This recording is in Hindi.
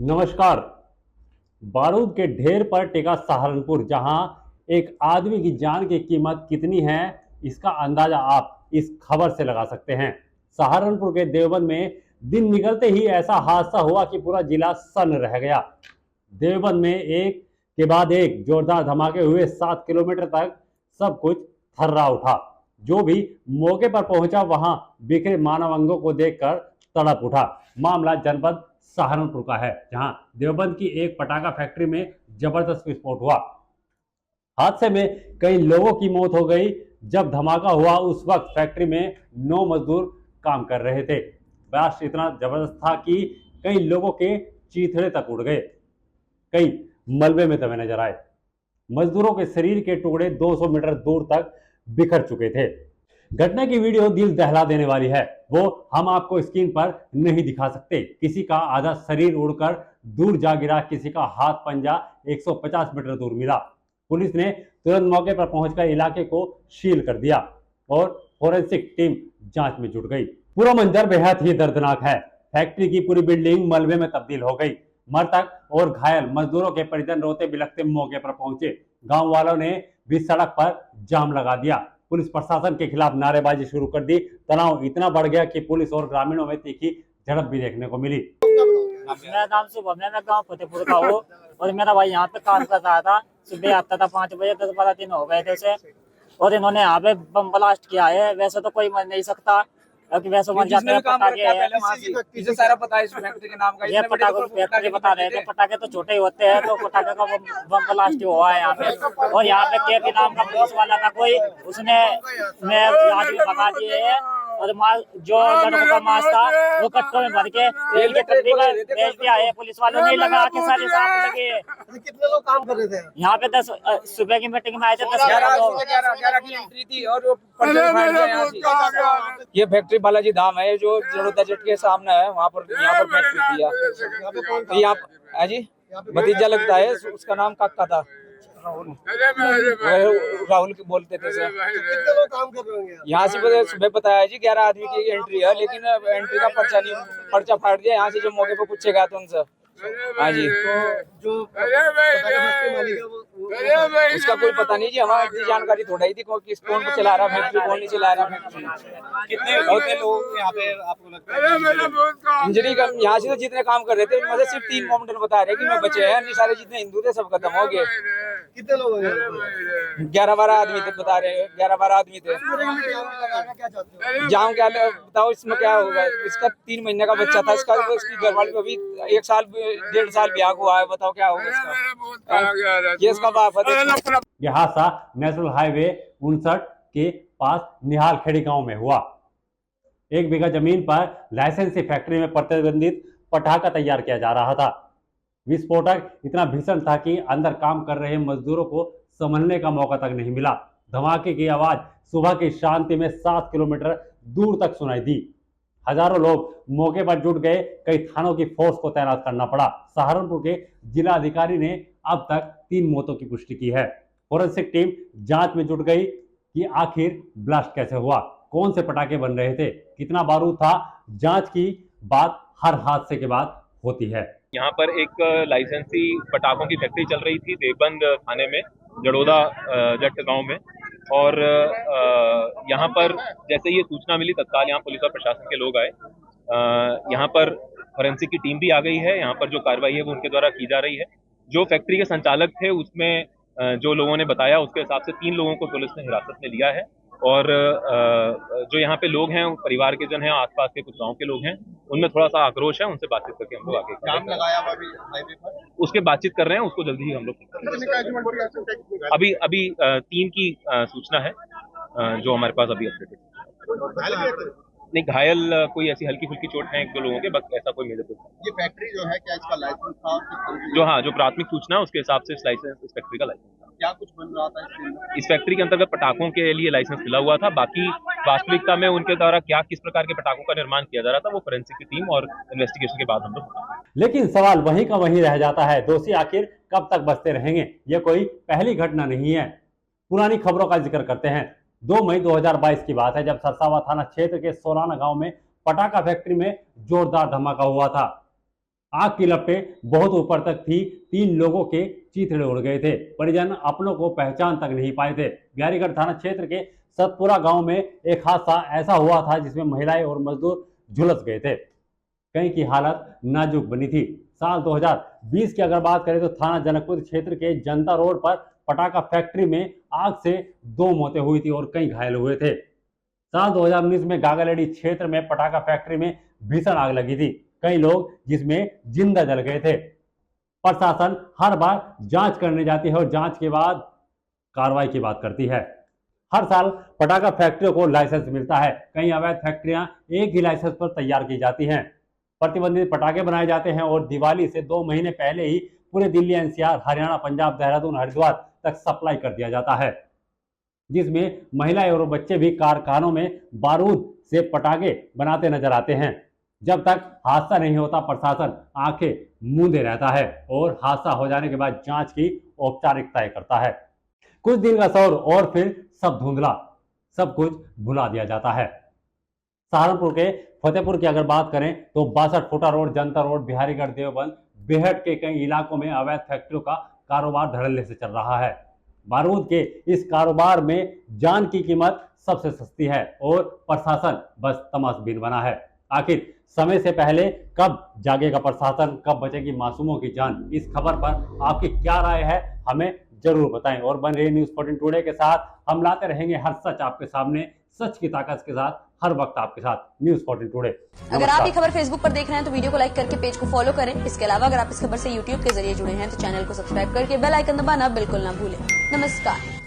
नमस्कार। बारूद के ढेर पर टिका सहारनपुर, जहां एक आदमी की जान की कीमत कितनी है, इसका अंदाजा आप इस खबर से लगा सकते हैं। सहारनपुर के देवबंद में दिन निकलते ही ऐसा हादसा हुआ कि पूरा जिला सन्न रह गया। देवबंद में एक के बाद एक जोरदार धमाके हुए। 7 किलोमीटर तक सब कुछ थर्रा उठा। जो भी मौके पर पहुंचा वहां बिखरे मानव अंगों को देखकर तड़प उठा। मामला जनपद सहारनपुर का है, जहां देवबंद की एक पटाखा फैक्ट्री में जबरदस्त विस्फोट हुआ। हादसे में कई लोगों की मौत हो गई। जब धमाका हुआ उस वक्त फैक्ट्री में 9 मजदूर काम कर रहे थे। ब्लास्ट इतना जबरदस्त था कि कई लोगों के चीथड़े तक उड़ गए, कई मलबे में दबे नजर आए। मजदूरों के शरीर के टुकड़े 200 मीटर दूर तक बिखर चुके थे। घटना की वीडियो दिल दहला देने वाली है, वो हम आपको स्क्रीन पर नहीं दिखा सकते। किसी का आधा शरीर उड़कर दूर जा गिरा, किसी का हाथ पंजा 150 मीटर दूर मिला। पुलिस ने तुरंत मौके पर पहुंचकर इलाके को सील कर दिया और फोरेंसिक टीम जांच में जुट गई। पूरा मंजर बेहद ही दर्दनाक है। फैक्ट्री की पूरी बिल्डिंग मलबे में तब्दील हो गई। मृतक और घायल मजदूरों के परिजन रोते बिलखते मौके पर पहुंचे। गांव वालों ने भी सड़क पर जाम लगा दिया। पुलिस प्रशासन के खिलाफ नारेबाजी शुरू कर दी। तनाव इतना बढ़ गया कि पुलिस और ग्रामीणों में तीखी झड़प भी देखने को मिली। मेरा नाम शुभम है, मैं गांव फतेहपुर का हूँ और मेरा भाई यहाँ पे काम कर रहा था। सुबह आता था 5 बजे, 10-12 दिन हो गए थे उसे, और इन्होंने यहाँ पे बम ब्लास्ट किया है। वैसे तो कोई मर नहीं सकता, क्योंकि वैसे मर जाते हैं। पटाखे इसे सारा पता है इस फैक्ट्री के नाम का। ये पटाखे फैक्ट्री बता रहे थे। पटाखे तो छोटे ही होते हैं, तो पटाखे का बम ब्लास्ट हुआ है यहाँ पे। और यहाँ पे केपी नाम का पुलिस वाला था कोई, उसने आदमी भगा दिए है। और जो लड़कों का मांस था वो कट्टों में भर के रेल के पटरी पर भेज दिया है। पुलिस वालों ने लगा के सारे साथ लगे। कितने लोग काम कर रहे थे यहाँ पे? 10 सुबह की मीटिंग में आए थे। 10-11 लोग। 11 की एंट्री थी और ये फैक्ट्री बालाजी धाम है जो जड़ोदा जेट के सामने है। वहाँ पर यहाँ पर फैक्ट्री थी। यहाँ है जी, भतीजा लगता है, उसका नाम काका था, राहुल बोलते थे सर। कितने लोग काम कर रहे होंगे यहाँ से सुबह बताया जी 11 आदमी की एंट्री है, लेकिन एंट्री का पर्चा फाड़ दिया यहाँ से। जो मौके पर पूछे गया था उनसे। हाँ जी, जो मालिक है वो उसका कोई पता नहीं जी। हमारी इतनी जानकारी थोड़ा ही थी कौन चला रहा फैक्ट्री, कौन नहीं चला रहा फैक्ट्री। कितने लोग यहाँ पे आपको लगता है इंजरी का? यहाँ से तो जितने काम कर रहे थे उनमें से सिर्फ 3 कॉमेंटेटर बता रहे कि मैं बचे हैं, सारे जितने हिंदू थे सब खत्म हो गए। कितने लोग होंगे 11-12 आदमी थे बता रहे हैं, 11-12 आदमी थे। क्या चाहते हो? जाऊँ क्या बताओ, इसमें क्या होगा? इसका 3 महीने का बच्चा था, इसका इसकी घरवाली को अभी 1 साल 1.5 साल ब्याह हुआ है। बताओ क्या होगा इसका? ये इसका बाप है। यह हादसा नेशनल हाईवे 59 के पास निहाल खेड़ी गांव में हुआ। 1 बीघा जमीन पर लाइसेंसी फैक्ट्री में प्रतिबंधित पटाखा तैयार किया जा रहा था। विस्फोटक इतना भीषण था कि अंदर काम कर रहे मजदूरों को संभलने का मौका तक नहीं मिला। धमाके की आवाज सुबह की शांति में 7 किलोमीटर दूर तक सुनाई दी। हजारों लोग मौके पर जुट गए। कई थानों की फोर्स को तैनात करना पड़ा। सहारनपुर के जिला अधिकारी ने अब तक 3 मौतों की पुष्टि की है। फोरेंसिक टीम जांच में जुट गई कि आखिर ब्लास्ट कैसे हुआ, कौन से पटाखे बन रहे थे, कितना बारूद था। जांच की बात हर हादसे के बाद होती है। यहाँ पर एक लाइसेंसी पटाखों की फैक्ट्री चल रही थी देवबंद थाने में, जड़ोदा जट गांव में। और यहाँ पर जैसे ये सूचना मिली तत्काल यहाँ पुलिस और प्रशासन के लोग आए। यहाँ पर फोरेंसिक की टीम भी आ गई है। यहाँ पर जो कार्रवाई है वो उनके द्वारा की जा रही है। जो फैक्ट्री के संचालक थे उसमें जो लोगों ने बताया उसके हिसाब से 3 लोगों को पुलिस ने हिरासत में लिया है। और जो यहाँ पे लोग हैं परिवार के जन हैं, आसपास के कुछ गांव के लोग हैं, उनमें थोड़ा सा आक्रोश है। उनसे बातचीत करके हम लोग आगे जाम लगाया हुआ भी हाईवे पर, उसके बातचीत कर रहे हैं। उसको जल्दी ही हम लोग अभी 3 की सूचना है जो हमारे पास अभी अपडेटेड है। नहीं, घायल कोई ऐसी हल्की फुल्की चोट है 1-2 लोगों के, बस ऐसा कोई मेजर कुछ। ये फैक्ट्री जो है क्या इसका लाइसेंस था? जो प्राथमिक सूचना है उसके हिसाब से इस फैक्ट्री का लाइसेंस था। क्या कुछ बन रहा था इसके अंदर? इस फैक्ट्री के अंतर्गत पटाखों के लिए लाइसेंस मिला हुआ था। बाकी वास्तविकता में उनके द्वारा किस प्रकार के पटाखों का निर्माण किया जा रहा था वो फोरेंसिक की टीम और इन्वेस्टिगेशन के बाद हम लोग। लेकिन सवाल वहीं का वहीं रह जाता है, दोषी आखिर कब तक बचते रहेंगे? यह कोई पहली घटना नहीं है। पुरानी खबरों का जिक्र करते हैं। 2 मई 2022 की बात है, जब सरसावा थाना क्षेत्र के सोलाना गांव में पटाखा फैक्ट्री में जोरदार धमाका हुआ था। आग की लपटें बहुत ऊपर तक थी। 3 लोगों के चीथड़े उड़ गए थे। परिजन अपनों को पहचान तक नहीं पाए थे। बिहारीगढ़ थाना क्षेत्र के सतपुरा गांव में एक हादसा ऐसा हुआ था जिसमें महिलाएं और मजदूर झुलस गए थे। कई की हालत नाजुक बनी थी। साल 2020 की अगर बात करें तो थाना जनकपुर क्षेत्र के जनता रोड पर पटाखा फैक्ट्री में आग से 2 मौतें हुई थी और कई घायल हुए थे। साल 2019 में गागालेडी क्षेत्र में पटाखा फैक्ट्री में भीषण आग लगी थी। कई लोग जिसमें जिंदा जल गए थे। प्रशासन हर बार जांच करने जाती है और जांच के बाद कार्रवाई की बात करती है। हर साल पटाखा फैक्ट्रियों को लाइसेंस मिलता है। कई अवैध फैक्ट्रियां एक ही लाइसेंस पर तैयार की जाती हैं। प्रतिबंधित पटाखे बनाए जाते हैं और दिवाली से 2 महीने पहले ही पूरे दिल्ली, एनसीआर, हरियाणा, पंजाब, देहरादून, हरिद्वार तक सप्लाई कर दिया जाता है, जिसमें महिलाएं और बच्चे भी कारखानों में बारूद से पटाखे बनाते नजर आते हैं। जब तक हादसा नहीं होता प्रशासन आंखें मूंदे रहता है और हादसा हो जाने के बाद जांच की औपचारिकताएं करता है। कुछ दिन का सौर और फिर सब धुंधला, सब कुछ भुला दिया जाता है। सहारनपुर के फतेहपुर की अगर बात करें तो 62 फुटा रोड, जनता रोड, बिहारीगढ़, देवबंद, बेहट के कई इलाकों में अवैध फैक्ट्रियों का कारोबार धड़ल्ले से चल रहा है। बारूद के इस कारोबार में जान की कीमत सबसे सस्ती है और प्रशासन बस तमाशबीन बना है। आखिर समय से पहले कब जागेगा प्रशासन, कब बचेगी मासूमों की जान? इस खबर पर आपकी क्या राय है हमें जरूर बताएं और बन रही न्यूज़ 14 टुडे के साथ हम लाते रहेंगे हर सच आपके सामने, सच की ताकत के साथ, हर वक्त आपके साथ न्यूज़ 14 टुडे। अगर आप ये खबर फेसबुक पर देख रहे हैं तो वीडियो को लाइक करके पेज को फॉलो करें। इसके अलावा अगर आप इस खबर से यूट्यूब के जरिए जुड़े हैं तो चैनल को सब्सक्राइब करके बेल आइकन दबाना बिल्कुल ना भूलें। नमस्कार।